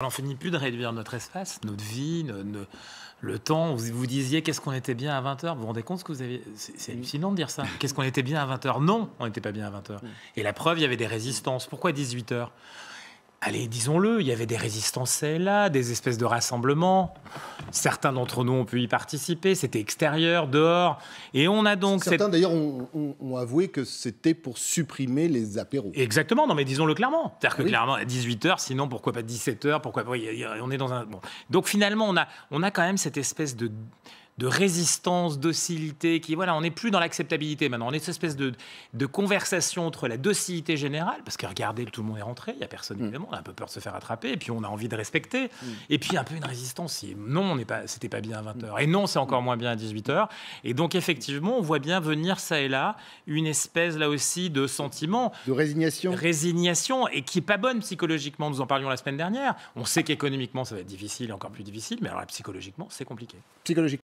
On n'en finit plus de réduire notre espace, notre vie, le temps. Vous disiez qu'est-ce qu'on était bien à 20h. Vous vous rendez compte ce que vous avez... C'est hallucinant de dire ça. Qu'est-ce qu'on était bien à 20h? Non, on n'était pas bien à 20h. Et la preuve, il y avait des résistances. Pourquoi 18h? Allez, disons-le, il y avait des résistances là, des espèces de rassemblements. Certains d'entre nous ont pu y participer. C'était extérieur, dehors. Et on a donc... Certains, d'ailleurs, ont avoué que c'était pour supprimer les apéros. Exactement, non mais disons-le clairement. C'est-à-dire que clairement, à 18h, sinon pourquoi pas 17h, pourquoi pas... On est dans un... Bon. Donc finalement, on a quand même cette espèce de résistance, docilité, qui, voilà, on n'est plus dans l'acceptabilité maintenant. On est cette espèce de conversation entre la docilité générale, parce que regardez, tout le monde est rentré, il n'y a personne, évidemment, on a un peu peur de se faire attraper, et puis on a envie de respecter, et puis un peu une résistance. Non, c'était pas bien à 20h, et non, c'est encore moins bien à 18h. Et donc, effectivement, on voit bien venir, ça et là, une espèce, là aussi, de sentiment... De résignation. Résignation, et qui n'est pas bonne psychologiquement. Nous en parlions la semaine dernière. On sait qu'économiquement, ça va être difficile, encore plus difficile, mais alors psychologiquement, c'est compliqué. Psychologiquement.